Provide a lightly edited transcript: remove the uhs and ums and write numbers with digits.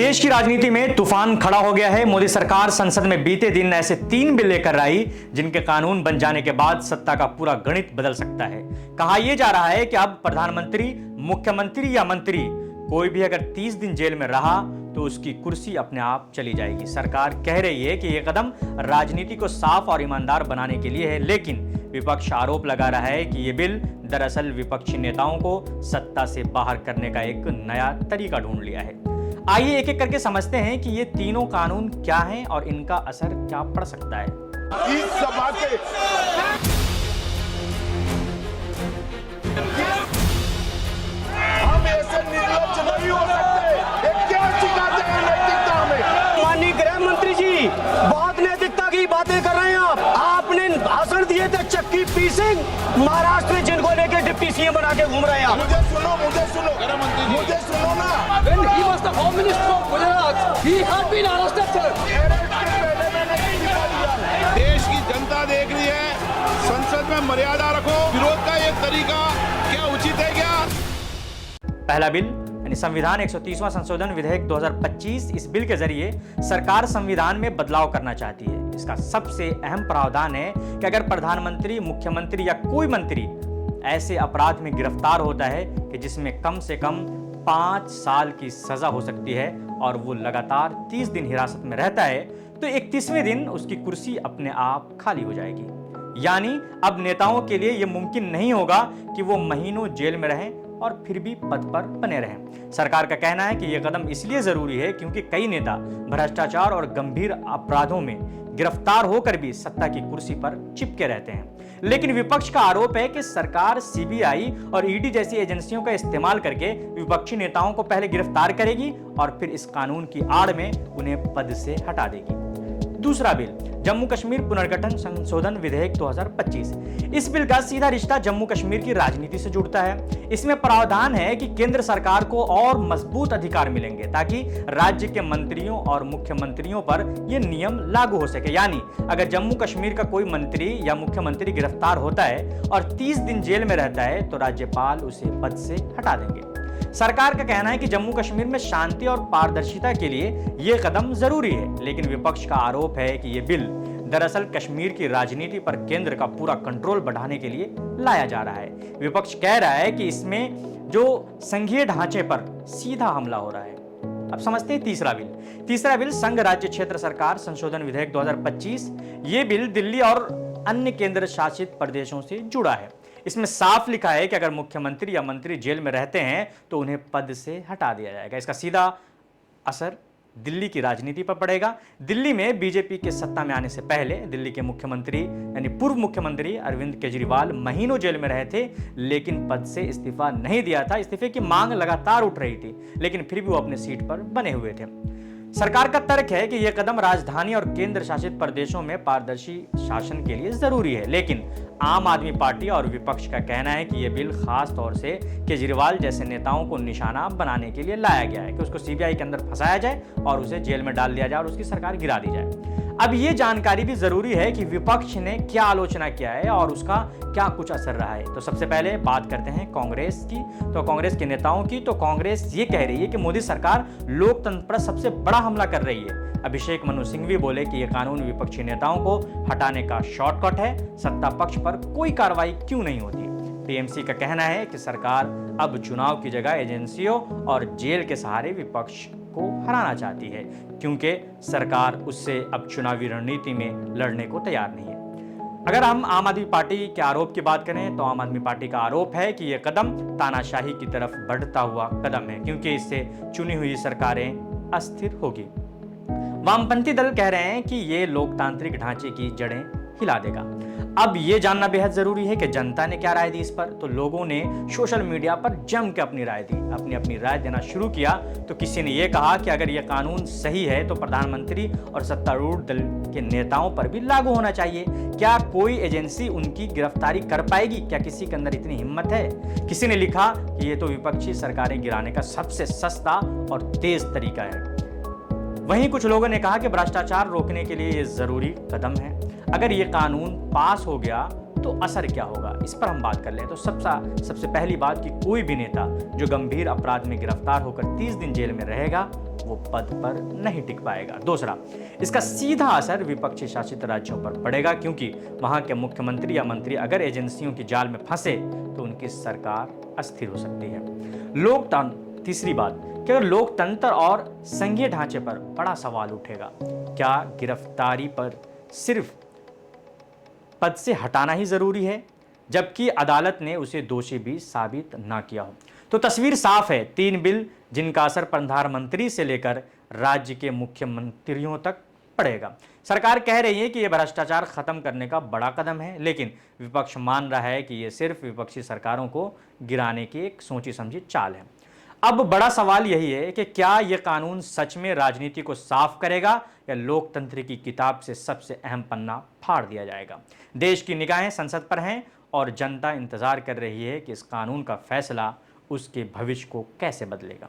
देश की राजनीति में तूफान खड़ा हो गया है। मोदी सरकार संसद में बीते दिन ऐसे 3 बिल लेकर आई जिनके कानून बन जाने के बाद सत्ता का पूरा गणित बदल सकता है। कहा यह जा रहा है कि अब प्रधानमंत्री, मुख्यमंत्री या मंत्री कोई भी अगर 30 दिन जेल में रहा तो उसकी कुर्सी अपने आप चली जाएगी। सरकार कह रही है कि यह कदम राजनीति को साफ और ईमानदार बनाने के लिए है, लेकिन विपक्ष आरोप लगा रहा है कि यह बिल दरअसल विपक्षी नेताओं को सत्ता से बाहर करने का एक नया तरीका ढूंढ लिया है। आइए एक एक करके समझते हैं कि ये तीनों कानून क्या हैं और इनका असर क्या पड़ सकता है। इस सभा के हम ऐसे निर्लज्ज नहीं हो सकते। ये क्या सिखाते हैं नैतिकता हमें? माननीय गृह मंत्री जी, बहुत नैतिकता की बातें कर रहे हैं आप। आपने भाषण दिए थे चक्की पीसिंग, महाराष्ट्र में जिनको लेके डिप्टी सीएम बना के घूम रहे हैं आप। मुझे सुनो मुझे सुनो ना। When he was the Home Minister of Gujarat, he had been arrested, sir. देश की जनता देख रही है, संसद में मर्यादा रखो। विरोध का ये तरीका क्या उचित है क्या? पहला बिल यानी संविधान 130वां संशोधन विधेयक 2025। इस बिल के जरिए सरकार संविधान में बदलाव करना चाहती है। इसका सबसे अहम प्रावधान है कि अगर प्रधानमंत्री, मुख्यमंत्री या कोई मंत्री ऐसे अपराध में गिरफ्तार होता है कि जिसमें कम से कम 5 साल की सजा हो सकती है और वो लगातार 30 दिन हिरासत में रहता है, तो 31वें दिन उसकी कुर्सी अपने आप खाली हो जाएगी। यानी अब नेताओं के लिए यह मुमकिन नहीं होगा कि वो महीनों जेल में रहें और फिर भी पद पर बने रहें। सरकार का कहना है कि यह कदम इसलिए जरूरी है क्योंकि कई नेता भ्रष्टाचार और गंभीर अपराधों में गिरफ्तार होकर भी सत्ता की कुर्सी पर चिपके रहते हैं। लेकिन विपक्ष का आरोप है कि सरकार सीबीआई और ईडी जैसी एजेंसियों का इस्तेमाल करके विपक्षी नेताओं को पहले गिरफ्तार करेगी और फिर इस कानून की आड़ में उन्हें पद से हटा देगी। दूसरा बिल जम्मू कश्मीर पुनर्गठन संशोधन विधेयक 2025। इस बिल का सीधा रिश्ता जम्मू कश्मीर की राजनीति से जुड़ता है। इसमें प्रावधान है कि केंद्र सरकार को और मजबूत अधिकार मिलेंगे ताकि राज्य के मंत्रियों और मुख्यमंत्रियों पर यह नियम लागू हो सके। यानी अगर जम्मू कश्मीर का कोई मंत्री या मुख्यमंत्री गिरफ्तार होता है और 30 दिन जेल में रहता है तो राज्यपाल उसे पद से हटा देंगे। सरकार का कहना है कि जम्मू कश्मीर में शांति और पारदर्शिता के लिए यह कदम जरूरी है, लेकिन विपक्ष का आरोप है कि यह बिल दरअसल कश्मीर की राजनीति पर केंद्र का पूरा कंट्रोल बढ़ाने के लिए लाया जा रहा है। विपक्ष कह रहा है कि इसमें जो संघीय ढांचे पर सीधा हमला हो रहा है। अब समझते हैं तीसरा बिल संघ राज्य क्षेत्र सरकार संशोधन विधेयक 2025। ये बिल दिल्ली और अन्य केंद्र शासित प्रदेशों से जुड़ा है। इसमें साफ लिखा है कि अगर मुख्यमंत्री या मंत्री जेल में रहते हैं तो उन्हें पद से हटा दिया जाएगा। इसका सीधा असर दिल्ली की राजनीति पर पड़ेगा। दिल्ली में बीजेपी के सत्ता में आने से पहले दिल्ली के मुख्यमंत्री यानी पूर्व मुख्यमंत्री अरविंद केजरीवाल महीनों जेल में रहे थे, लेकिन पद से इस्तीफा नहीं दिया था। इस्तीफे की मांग लगातार उठ रही थी, लेकिन फिर भी वो अपने सीट पर बने हुए थे। सरकार का तर्क है कि यह कदम राजधानी और केंद्र शासित प्रदेशों में पारदर्शी शासन के लिए जरूरी है, लेकिन आम आदमी पार्टी और विपक्ष का कहना है कि यह बिल खास तौर से केजरीवाल जैसे नेताओं को निशाना बनाने के लिए लाया गया है कि उसको सीबीआई के अंदर फंसाया जाए और उसे जेल में डाल दिया जाए और उसकी सरकार गिरा दी जाए। अब यह जानकारी भी जरूरी है कि विपक्ष ने क्या आलोचना किया है और उसका क्या कुछ असर रहा है। तो सबसे पहले बात करते हैं कांग्रेस की, तो कांग्रेस के नेताओं की। तो कांग्रेस ये कह रही है कि मोदी सरकार लोकतंत्र पर सबसे बड़ा हमला कर रही है। अभिषेक मनु सिंघवी बोले कि यह कानून विपक्षी नेताओं को हटाने का शॉर्टकट है, सत्ता पक्ष पर कोई कार्रवाई क्यों नहीं होती। टीएमसी का कहना है कि सरकार अब चुनाव की जगह एजेंसियों और जेल के सहारे विपक्ष को हराना चाहती है, क्योंकि सरकार उससे अब चुनावी रणनीति में लड़ने को तैयार नहीं है। अगर हम आम आदमी पार्टी के आरोप की बात करें तो आम आदमी पार्टी का आरोप है कि यह कदम तानाशाही की तरफ बढ़ता हुआ कदम है, क्योंकि इससे चुनी हुई सरकारें अस्थिर होगी। वामपंथी दल कह रहे हैं कि यह लोकतांत्रिक ढांचे की जड़ें हिला देगा। अब यह जानना बेहद जरूरी है कि जनता ने क्या राय दी इस पर। तो लोगों ने सोशल मीडिया पर जम के अपनी राय दी, अपनी राय देना शुरू किया। तो किसी ने यह कहा कि अगर यह कानून सही है तो प्रधानमंत्री और सत्तारूढ़ दल के नेताओं पर भी लागू होना चाहिए। क्या कोई एजेंसी उनकी गिरफ्तारी कर पाएगी? क्या किसी के अंदर इतनी हिम्मत है? किसी ने लिखा कि यह तो विपक्षी सरकारें गिराने का सबसे सस्ता और तेज तरीका है। वहीं कुछ लोगों ने कहा कि भ्रष्टाचार रोकने के लिए यह जरूरी कदम है। अगर यह कानून पास हो गया तो असर क्या होगा, इस पर हम बात कर लें। तो सबसे पहली बात कि कोई भी नेता जो गंभीर अपराध में गिरफ्तार होकर 30 दिन जेल में रहेगा वो पद पर नहीं टिक पाएगा। दूसरा, इसका सीधा असर विपक्षी शासित राज्यों पर पड़ेगा, क्योंकि वहां के मुख्यमंत्री या मंत्री अगर एजेंसियों की जाल में फंसे तो उनकी सरकार अस्थिर हो सकती है। तीसरी बात कि अगर लोकतंत्र और संघीय ढांचे पर बड़ा सवाल उठेगा, क्या गिरफ्तारी पर सिर्फ पद से हटाना ही जरूरी है जबकि अदालत ने उसे दोषी भी साबित ना किया हो? तो तस्वीर साफ है, 3 बिल जिनका असर प्रधानमंत्री से लेकर राज्य के मुख्यमंत्रियों तक पड़ेगा। सरकार कह रही है कि यह भ्रष्टाचार खत्म करने का बड़ा कदम है, लेकिन विपक्ष मान रहा है कि यह सिर्फ विपक्षी सरकारों को गिराने की एक सोची समझी चाल है। अब बड़ा सवाल यही है कि क्या यह कानून सच में राजनीति को साफ करेगा या लोकतंत्र की किताब से सबसे अहम पन्ना फाड़ दिया जाएगा? देश की निगाहें संसद पर हैं और जनता इंतजार कर रही है कि इस कानून का फैसला उसके भविष्य को कैसे बदलेगा।